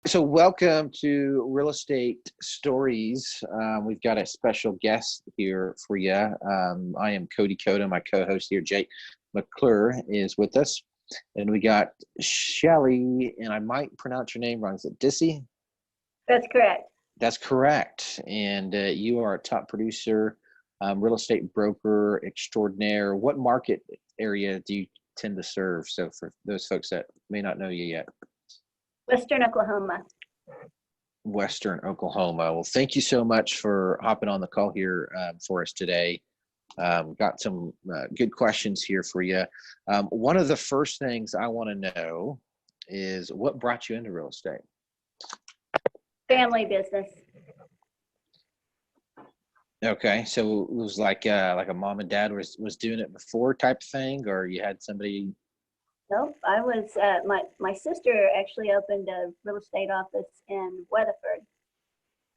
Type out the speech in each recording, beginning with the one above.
So welcome to Real Estate Stories. We've got a special guest here for you. I am Cody Coda. My co-host here, Jake McClure, is with us. And we got Shelly, and I might pronounce your name wrong. Is it Disse? That's correct. That's correct. And you are a top producer, real estate broker extraordinaire. What market area do you tend to serve? So for those folks that may not know you yet. Western Oklahoma. Western Oklahoma. Well, thank you so much for hopping on the call here for us today. Got some good questions here for you. One of the first things I want to know is what brought you into real estate? Family business. Okay, so it was like a mom and dad was doing it before type of thing, or you had somebody? Nope, I was, my sister actually opened a real estate office in Weatherford,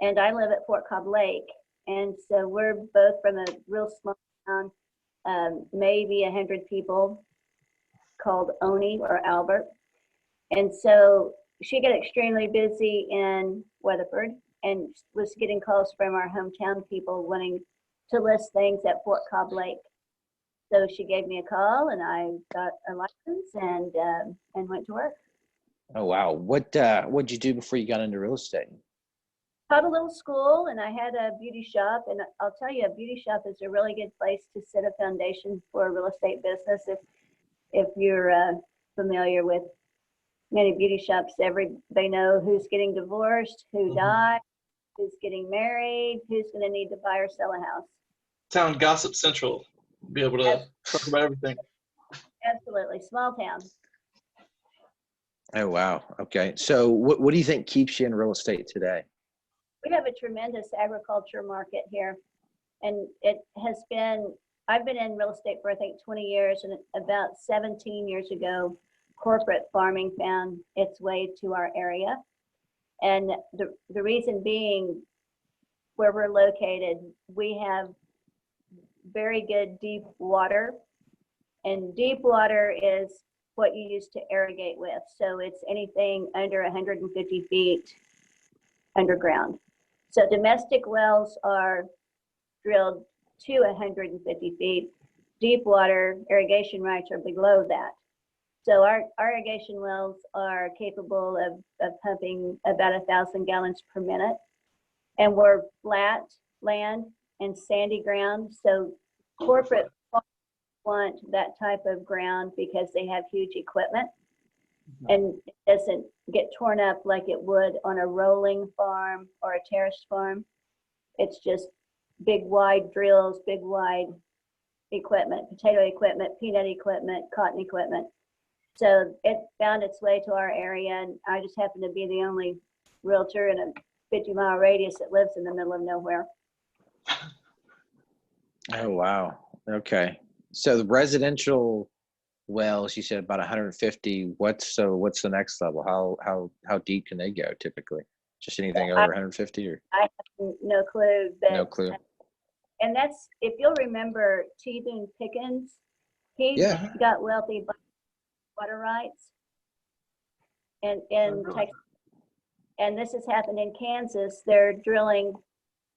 and I live at Fort Cobb Lake. And so we're both from a real small town, maybe 100 people, called Oni or Albert. And so she got extremely busy in Weatherford and was getting calls from our hometown people wanting to list things at Fort Cobb Lake. So she gave me a call, and I got a license and went to work. Oh wow! What'd you do before you got into real estate? Taught a little school, and I had a beauty shop. And I'll tell you, a beauty shop is a really good place to set a foundation for a real estate business. If you're familiar with many beauty shops, they know who's getting divorced, who died, who's getting married, who's going to need to buy or sell a house. Town gossip central. Be able to talk about everything. Absolutely. Small town. Oh wow. Okay. So what do you think keeps you in real estate today? We have a tremendous agriculture market here, and I've been in real estate for I think 20 years, and about 17 years ago, corporate farming found its way to our area. And the reason being, where we're located, we have very good deep water, and deep water is what you use to irrigate with. So it's anything under 150 feet underground. So domestic wells are drilled to 150 feet. Deep water irrigation rights are below that. So our irrigation wells are capable of pumping about 1,000 gallons per minute. And we're flat land and sandy ground. So corporate want that type of ground because they have huge equipment, and it doesn't get torn up like it would on a rolling farm or a terraced farm. It's just big wide drills, big wide equipment, potato equipment, peanut equipment, cotton equipment. So it found its way to our area, and I just happen to be the only realtor in a 50-mile radius that lives in the middle of nowhere. Oh wow. Okay. So the residential wells, you said about 150. What's the next level? How deep can they go typically? Just anything over 150 or? I have no clue. No clue. And that's, if you'll remember T. Boone Pickens, he got wealthy by water rights. And in Texas, and this has happened in Kansas, they're drilling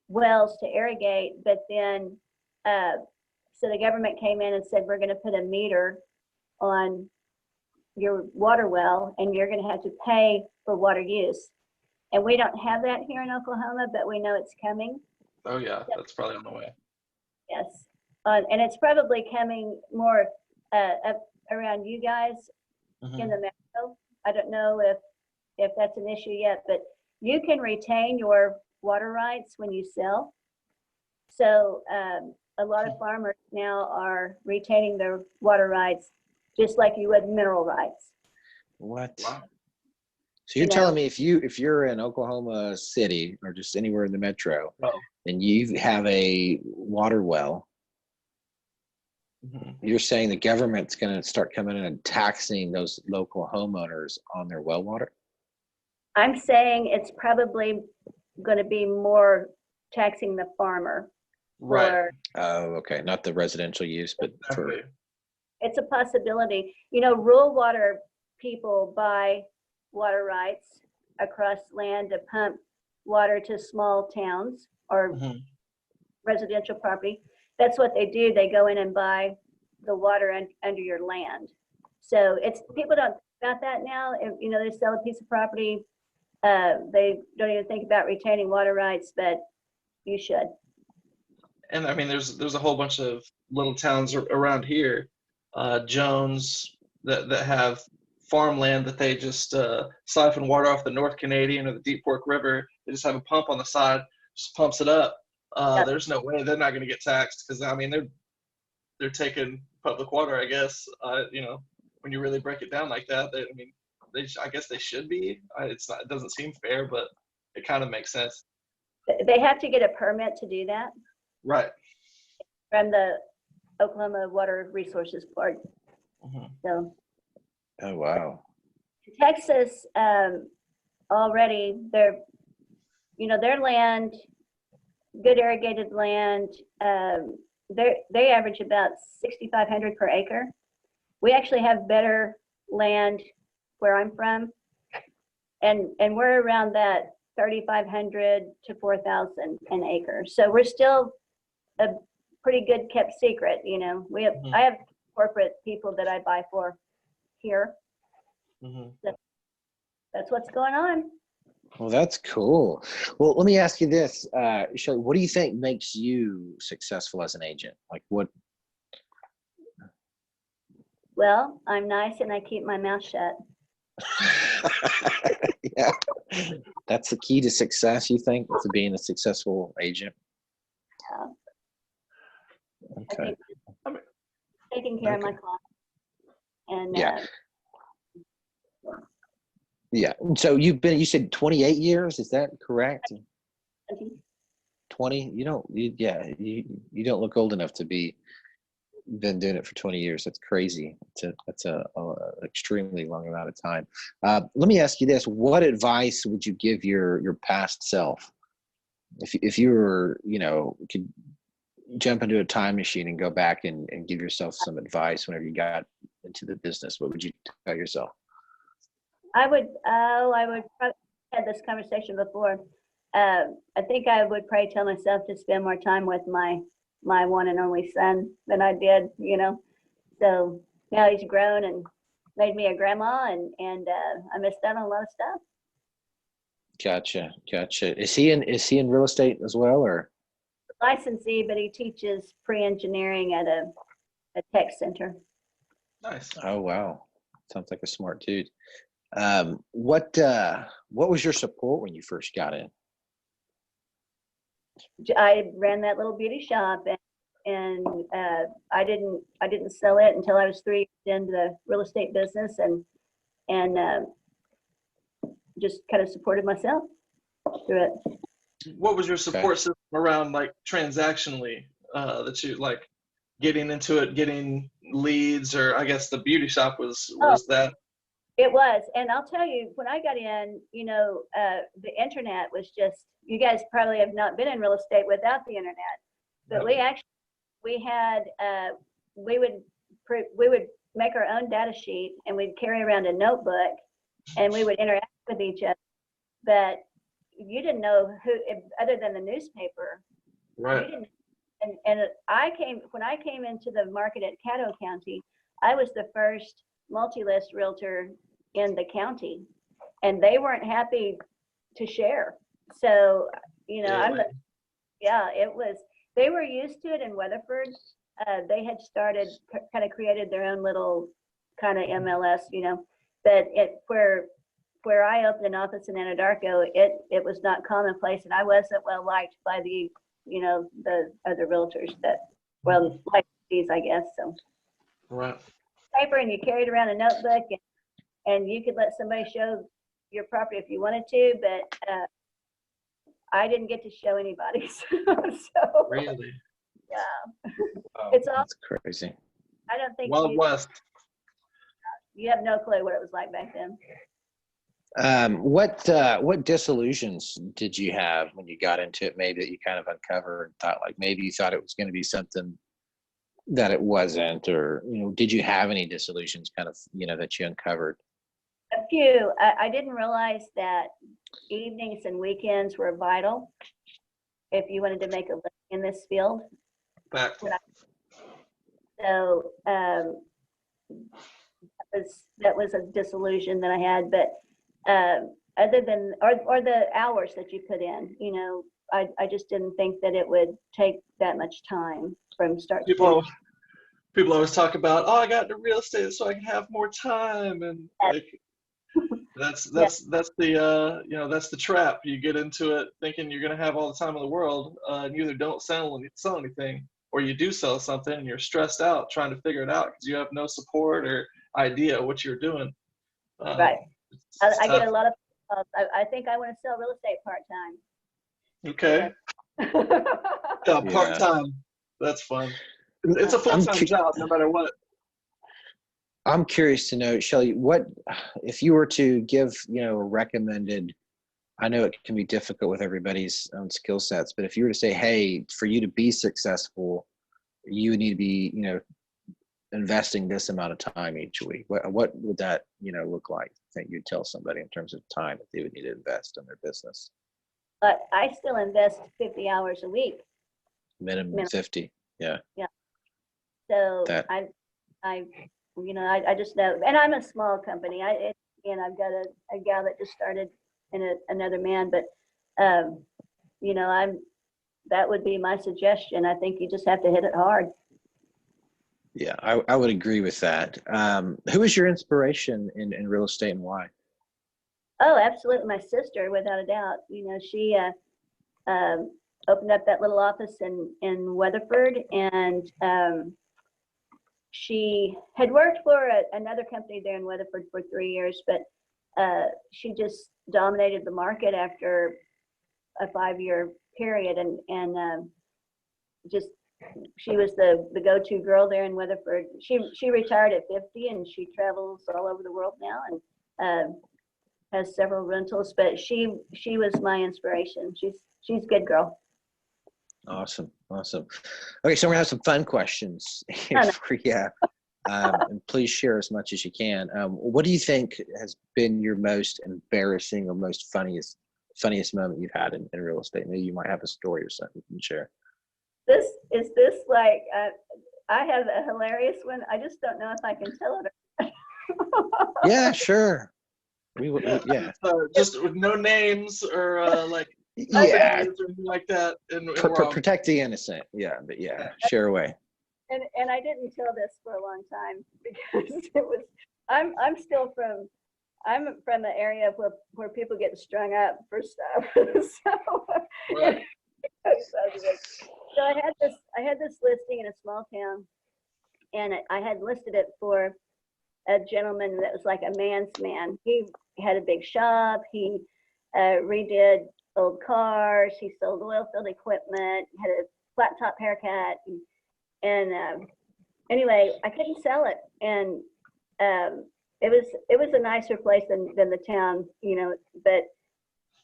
wells to irrigate, but then so the government came in and said, we're going to put a meter on your water well, and you're going to have to pay for water use. And we don't have that here in Oklahoma, but we know it's coming. Oh yeah, that's probably on the way. Yes, and it's probably coming more up around you guys in the metro. I don't know if that's an issue yet, but you can retain your water rights when you sell. So a lot of farmers now are retaining their water rights just like you would mineral rights. What? Wow. So you're telling me if you're in Oklahoma City or just anywhere in the metro and you have a water well, you're saying the government's going to start coming in and taxing those local homeowners on their well water? I'm saying it's probably going to be more taxing the farmer. Right. Oh, okay. Not the residential use, but for. It's a possibility. You know, rural water people buy water rights across land to pump water to small towns or Mhm. residential property. That's what they do. They go in and buy the water under your land. So it's, people don't think about that now. If, you know, they sell a piece of property, they don't even think about retaining water rights, but you should. And I mean, there's a whole bunch of little towns around here, Jones, that have farmland that they just siphon water off the North Canadian or the Deep Fork River. They just have a pump on the side, just pumps it up. Yeah. There's no way they're not going to get taxed because I mean they're taking public water, I guess. You know, when you really break it down like that, I mean, I guess they should be. It's not, it doesn't seem fair, but it kind of makes sense. They have to get a permit to do that Right. from the Oklahoma Water Resources Board. Mhm. So Oh, wow. Texas, already, you know, their land, good irrigated land, they average about 6,500 per acre. We actually have better land where I'm from, and we're around that 3,500 to 4,000 an acre. So we're still a pretty good kept secret. You know, Mhm. I have corporate people that I buy for here. Mhm. That's what's going on. Well, that's cool. Well, let me ask you this, Shelly, what do you think makes you successful as an agent? Like what? Well, I'm nice and I keep my mouth shut. Yeah, that's the key to success, you think, to being a successful agent? I Okay. think taking care of my Okay. clients. And Yeah. Yeah. So you said 28 years, is that correct? 20? You don't look old enough to be been doing it for 20 years. That's crazy. That's a extremely long amount of time. Let me ask you this: what advice would you give your past self if you were, you know, could jump into a time machine and go back and give yourself some advice whenever you got into the business? What would you tell yourself? I would probably had this conversation before. I think I would probably tell myself to spend more time with my one and only son than I did, you know. So now he's grown and made me a grandma, and I missed out on a lot of stuff. Gotcha. Is he in real estate as well, or? Licensee, but he teaches pre-engineering at a tech center. Nice. Oh, wow. Sounds like a smart dude. What was your support when you first got in? I ran that little beauty shop, and I didn't sell it until I was 3 years into the real estate business, and just kind of supported myself through it. What was your support system around like transactionally that you like getting into it, getting leads, or I guess the beauty shop was that? It was, and I'll tell you, when I got in, you know, the internet was just, you guys probably have not been in real estate without the internet, but we would make our own data sheet, and we'd carry around a notebook, and we would interact with each other, but you didn't know who, other than the newspaper. Right. You didn't, and when I came into the market at Caddo County, I was the first multi-list realtor in the county, and they weren't happy to share. So, you know, Really? it was, they were used to it in Weatherford. They had started, kind of created their own little kind of MLS, you know, but where I opened an office in Anadarko, it was not commonplace, and I wasn't well liked by the, you know, the other realtors that, well, like these, I guess. So Right. paper, and you carried around a notebook, and you could let somebody show your property if you wanted to, but I didn't get to show anybody. So Really? yeah, Oh, it's all, that's crazy. I don't think Wild West. you have no clue what it was like back then. What disillusions did you have when you got into it? Maybe that you kind of uncovered and thought, like, maybe you thought it was going to be something that it wasn't, or, you know, did you have any disillusions kind of, you know, that you uncovered? A few. I didn't realize that evenings and weekends were vital if you wanted to make a living in this field. Back. So that was a disillusion that I had. But other than or the hours that you put in, you know, I just didn't think that it would take that much time from start to finish. People always talk about, oh, I got into real estate so I can have more time, and like that's the you know, that's the trap. You get into it thinking you're gonna have all the time in the world, and you either don't sell anything, or you do sell something and you're stressed out trying to figure it out because you have no support or idea what you're doing. Right. It's I get tough. a lot of. I think I want to sell real estate part time. Okay. Yeah, part time. That's fun. It's a full-time job no matter what. I'm curious to know, Shelly, what if you were to give, you know, a recommended, I know it can be difficult with everybody's own skill sets, but if you were to say, hey, for you to be successful, you need to be, you know, investing this amount of time each week. What would that, you know, look like? I think you'd tell somebody in terms of time that they would need to invest in their business. But I still invest 50 hours a week. Minimum 50. Yeah. Yeah. So I you know, I just know, and I'm a small company. And I've got a gal that just started and another man, but you know, that would be my suggestion. I think you just have to hit it hard. Yeah, I would agree with that. Who is your inspiration in real estate and why? Oh, absolutely. My sister, without a doubt. You know, she opened up that little office in Weatherford, and she had worked for another company there in Weatherford for 3 years, but she just dominated the market after a 5-year period, and just she was the go-to girl there in Weatherford. She retired at 50, and she travels all over the world now, and has several rentals. But she was my inspiration. She's a good girl. Awesome. Okay, so we're gonna have some fun questions here for you. And please share as much as you can. What do you think has been your most embarrassing or most funniest moment you've had in real estate? Maybe you might have a story or something you can share. This like I have a hilarious one. I just don't know if I can tell it. Yeah, sure. Yeah. Just with no names or like Yeah. or anything like that. And Protect the innocent. Yeah, but yeah, share away. And I didn't tell this for a long time because it was. I'm from the area where people get strung up for stuff. Right. So I had this listing in a small town, and I had listed it for a gentleman that was like a man's man. He had a big shop. He redid old cars. He sold oil field equipment. Had a flat top haircut, and anyway, I couldn't sell it, and it was a nicer place than the town, you know. But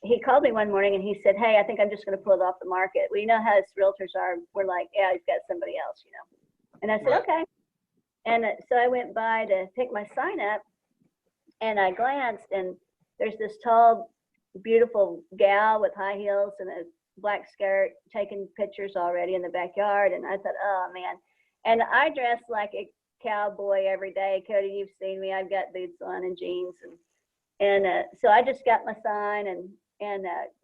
he called me one morning and he said, "Hey, I think I'm just going to pull it off the market." Well, you know how us realtors are. We're like, "Yeah, he's got somebody else," you know. And I said, Right. "Okay." And so I went by to pick my sign up, and I glanced, and there's this tall, beautiful gal with high heels and a black skirt taking pictures already in the backyard. And I thought, oh man. And I dress like a cowboy every day. Cody, you've seen me. I've got boots on and jeans, and so I just got my sign and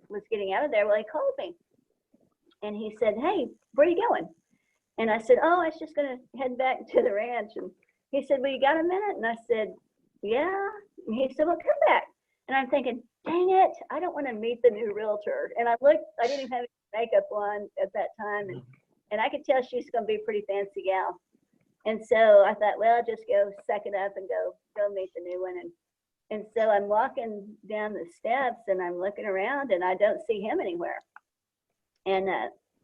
was getting out of there. Well, he called me, and he said, "Hey, where are you going?" And I said, "Oh, I was just going to head back to the ranch." And he said, "Well, you got a minute?" And I said, "Yeah." And he said, "Well, come back." And I'm thinking, dang it, I don't want to meet the new realtor. And I looked, I didn't even have any makeup on at that time, and I could tell she's going to be a pretty fancy gal. And so I thought, well, I'll just go suck it up and go meet the new one. And so I'm walking down the steps, and I'm looking around, and I don't see him anywhere. And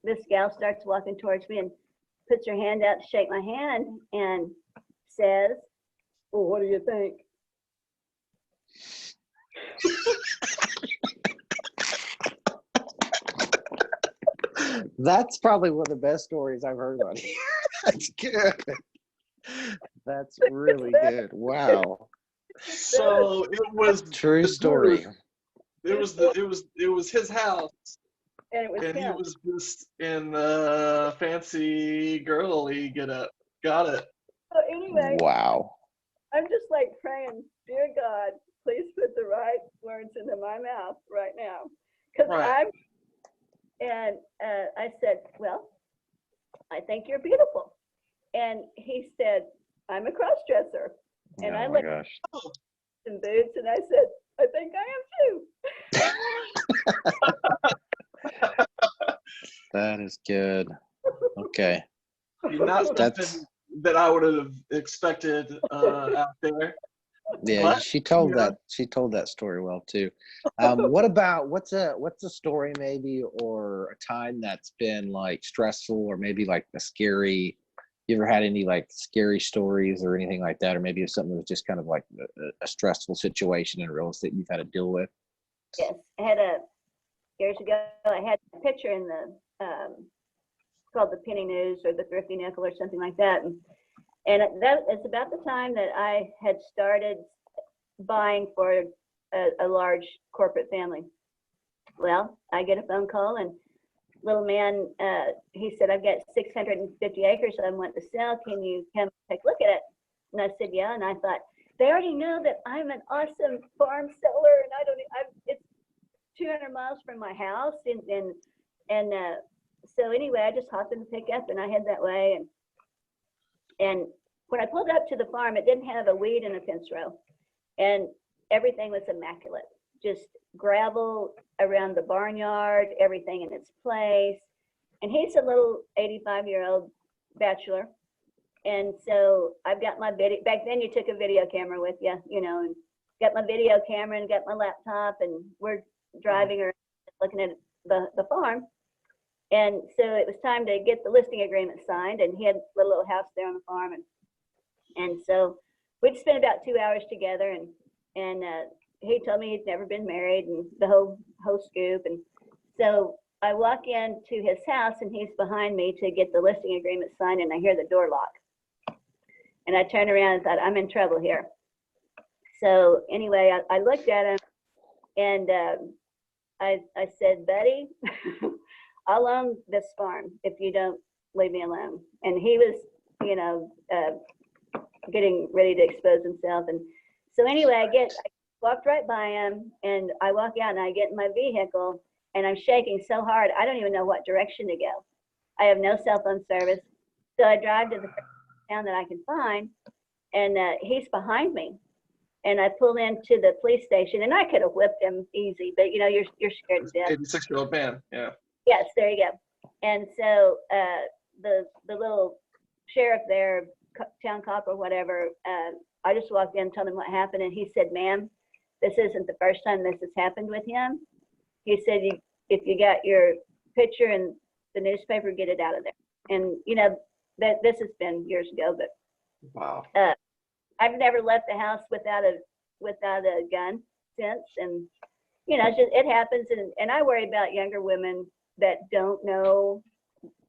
this gal starts walking towards me and puts her hand out to shake my hand and says, "Well, what do you think?" That's probably one of the best stories I've heard on here. That's good. That's really good. Wow. So it was True the story. dude, it was his house, And it was and he him. was just in fancy girly get up. Got it. So anyway, Wow. I'm just like praying, dear God, please put the right words into my mouth right now. Because Right. I said, well, I think you're beautiful. And he said, I'm a cross-dresser. And I Oh my looked gosh. at some boots and I said, I think I am too. That is good. Okay. Not something that I would have expected out there. Yeah, But, she told you know, that story well too. What's a story maybe or a time that's been like stressful or maybe like a scary, you ever had any like scary stories or anything like that, or maybe it's something that was just kind of like a stressful situation in real estate you've had to deal with? Yes, years ago, I had a picture in the, it's called the Penny News or the Thrifty Nickel or something like that. And that is about the time that I had started buying for a large corporate family. Well, I get a phone call and little man, he said, I've got 650 acres I want to sell. Can you come take a look at it? And I said, yeah. And I thought, they already know that I'm an awesome farm seller and it's 200 miles from my house. And so anyway, I just hopped in the pickup and I head that way. And when I pulled up to the farm, it didn't have a weed in a fence row. And everything was immaculate. Just gravel around the barnyard, everything in its place. And he's a little 85-year-old bachelor. And so I've got my video, back then you took a video camera with you, and got my video camera and got my laptop and we're driving around looking at the farm. And so it was time to get the listing agreement signed, and he had a little house there on the farm. And so we'd spent about 2 hours together, and he told me he'd never been married and the whole scoop. And so I walk into his house and he's behind me to get the listing agreement signed, and I hear the door lock. And I turned around and thought, I'm in trouble here. So anyway, I looked at him and I said, buddy, I'll own this farm if you don't leave me alone. And he was, getting ready to expose himself. And so anyway, I walked right by him and I walk out and I get in my vehicle and I'm shaking so hard, I don't even know what direction to go. I have no cell phone service. So I drive to the first town that I can find, and he's behind me. And I pull into the police station, and I could have whipped him easy, but you're scared to death. 86-year-old man, yeah. Yes, there you go. And so the little sheriff there, town cop or whatever, I just walked in and told him what happened, and he said, ma'am, this isn't the first time this has happened with him. He said, if you got your picture in the newspaper, get it out of there. And that this has been years ago, but wow. I've never left the house without a gun since. And it happens. And I worry about younger women that don't know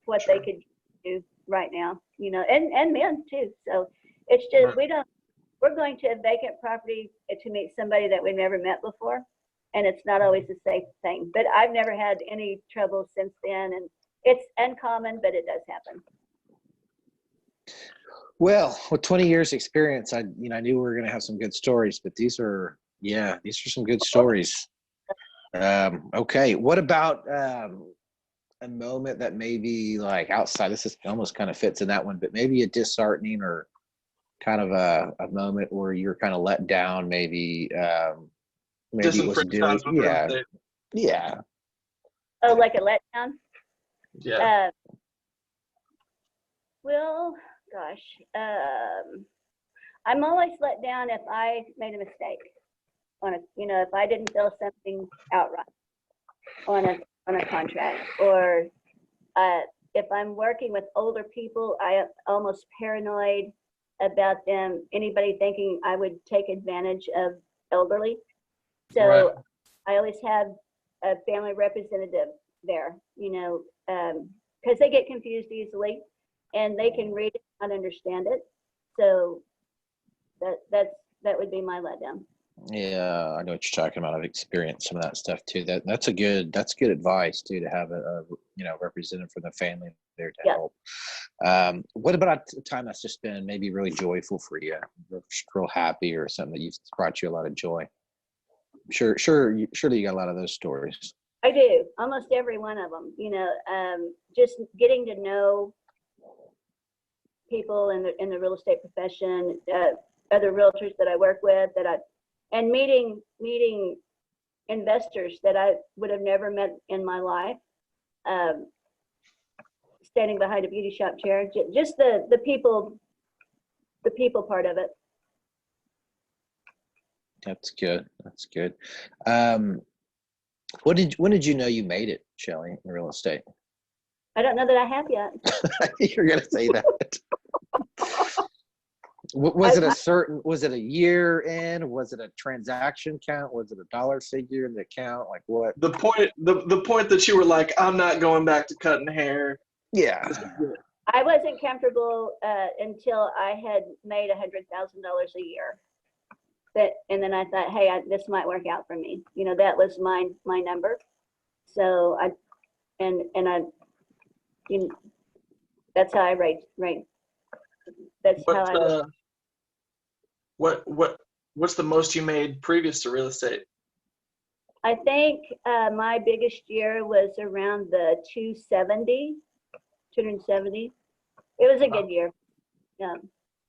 what they could do right now, and men too. So it's just, we're going to a vacant property to meet somebody that we've never met before. And it's not always a safe thing, but I've never had any trouble since then. And it's uncommon, but it does happen. Well, with 20 years experience, I knew we were going to have some good stories, but these are some good stories. Okay. What about a moment that maybe like outside, this is almost kind of fits in that one, but maybe a disheartening or kind of a moment where you're kind of let down, maybe it was doing, yeah. Oh, like a letdown? Yeah. Well, gosh, I'm always let down if I made a mistake if I didn't fill something out right on a contract, or if I'm working with older people, I am almost paranoid about anybody thinking I would take advantage of elderly. So Right. I always have a family representative there, because they get confused easily and they can read it and understand it. So that's would be my letdown. Yeah, I know what you're talking about. I've experienced some of that stuff too. That's good advice too, to have a representative from the family there to Yeah. help. What about a time that's just been maybe really joyful for you, real happy, or something that you've brought you a lot of joy? Surely you got a lot of those stories. I do, almost every one of them. Just getting to know people in the real estate profession, other realtors that I work with, and meeting investors that I would have never met in my life. Standing behind a beauty shop chair, just the people part of it. That's good. When did you know you made it, Shelly, in real estate? I don't know that I have yet. You're gonna say that. Was it a year in? Was it a transaction count? Was it a dollar figure in the account? Like what? The point that you were like, I'm not going back to cutting hair. Yeah. I wasn't comfortable until I had made $100,000 a year. And then I thought, hey, this might work out for me. That was my number. So that's how I rate. That's how What's the most you made previous to real estate? I think my biggest year was around the 270. It was a good year. Yeah,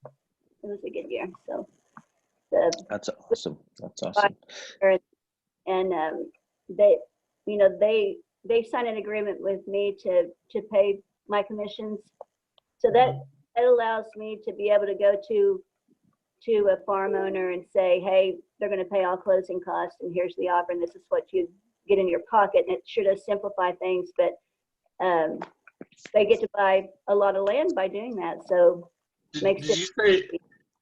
it was a good year. So That's awesome. And they signed an agreement with me to pay my commissions. So that allows me to be able to go to a farm owner and say, hey, they're going to pay all closing costs, and here's the offer, and this is what you get in your pocket. And it sure does simplify things, but they get to buy a lot of land by doing that. So did you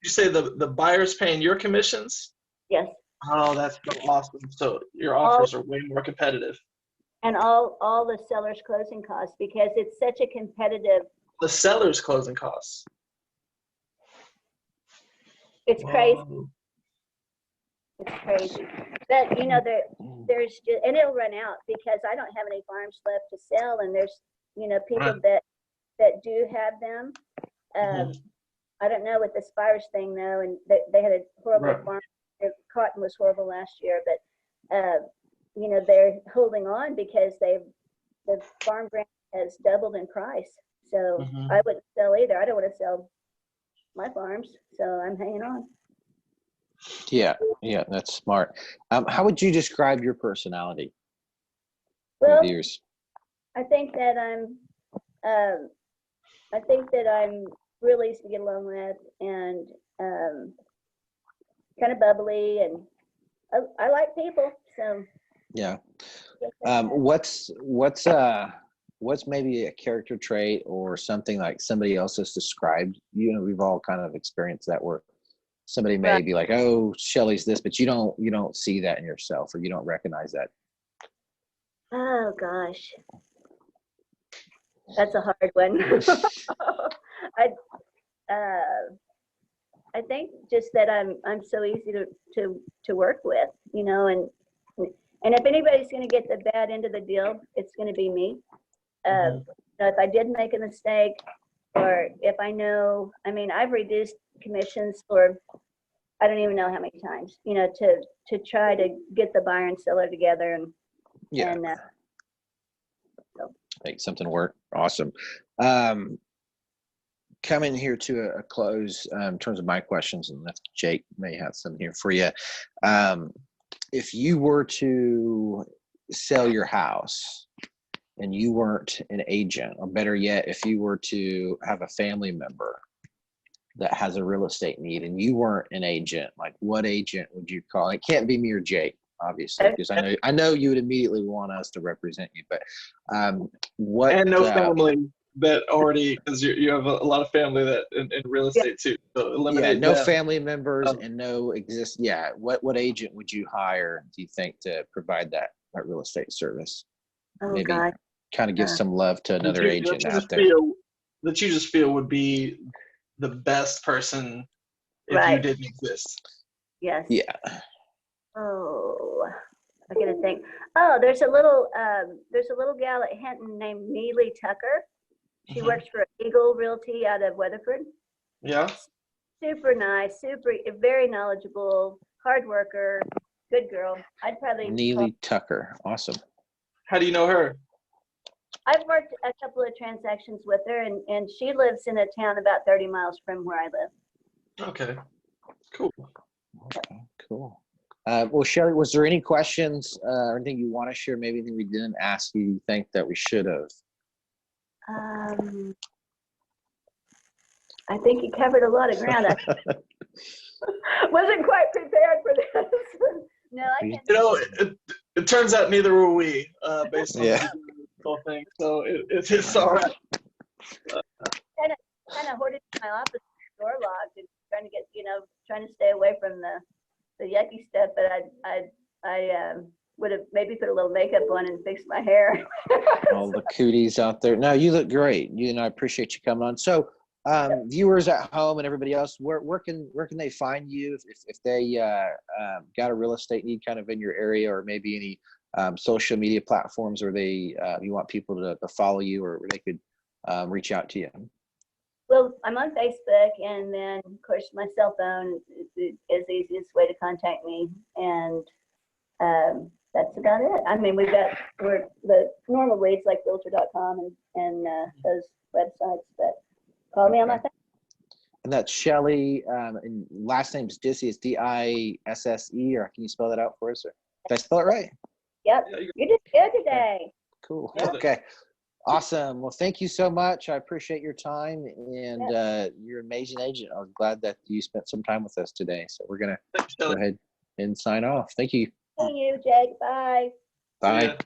say the buyer's paying your commissions? Yes. Oh, that's so awesome. So your offers are way more competitive. And all the seller's closing costs, because it's such a competitive. The seller's closing costs. It's crazy. It's crazy. But there's just, and it'll run out because I don't have any farms left to sell, and there's people that do have them. I don't know with this virus thing though, and they had a horrible farm. Their cotton was horrible last year, but they're holding on because the farm brand has doubled in price. So I wouldn't sell either. I don't want to sell my farms, so I'm hanging on. Yeah, that's smart. How would you describe your personality? Well, with yours? I think that I'm really easy to get along with, and kind of bubbly, and I like people. So yeah. What's maybe a character trait or something like somebody else has described? We've all kind of experienced that where somebody may be like, "Oh, Shelly's this," but you don't see that in yourself, or you don't recognize that. Oh gosh, that's a hard one. I think just that I'm so easy to work with, and if anybody's going to get the bad end of the deal, it's going to be me. If I did make a mistake, or if I've reduced commissions for I don't even know how many times, to try to get the buyer and seller together and make something work. Awesome. Coming here to a close in terms of my questions, and Jake may have some here for you. If you were to sell your house and you weren't an agent, or better yet, if you were to have a family member that has a real estate need and you weren't an agent, like what agent would you call? It can't be me or Jake, obviously, because I know you would immediately want us to represent you, but what? And no family that already, because you have a lot of family that in real estate too. So eliminate no them. family members and no exist. Yeah, what agent would you hire? Do you think to provide that real estate service? Oh, maybe God. Kind of give some love to another agent out there. That you just feel would be the best person if you didn't exist. Yes. Yeah. Oh, I gotta think. Oh, there's a little gal at Hinton named Neely Tucker. She Mhm. works for Eagle Realty out of Weatherford. Yeah. Super nice, very knowledgeable, hard worker, good girl. I'd probably Neely Tucker. Awesome. How do you know her? I've worked a couple of transactions with her, and she lives in a town about 30 miles from where I live. Okay. Cool. Okay, cool. Well, Shelly, was there any questions or anything you want to share? Maybe anything we didn't ask you think that we should have? I think you covered a lot of ground. I wasn't quite prepared for this. No, I You can't. You know, it turns out neither were we, based on Yeah. the whole thing. So it's all right. Kind of hoarded my office door locked and trying to get, trying to stay away from the yucky stuff. But I would have maybe put a little makeup on and fixed my hair. All the cooties out there. No, you look great. You and I appreciate you coming on. So, viewers at home and everybody else, where can they find you if they got a real estate need kind of in your area, or maybe any social media platforms where they you want people to follow you, or where they could reach out to you? Well, I'm on Facebook, and then of course my cell phone is the easiest way to contact me, and that's about it. I mean, we're the normal leads like realtor.com and those websites, but call me on my phone. And that's Shelly, and last name is Disse. It's Disse, or can you spell that out for us? Or did I spell it right? Yep, Yeah, you did good today. Cool. Yeah. Okay. Awesome. Well, thank you so much. I appreciate your time, and you're an amazing agent. I was glad that you spent some time with us today. So we're going to Thanks, go Shelly. ahead and sign off. Thank you. Thank you, Jake. Bye. Bye. Yeah.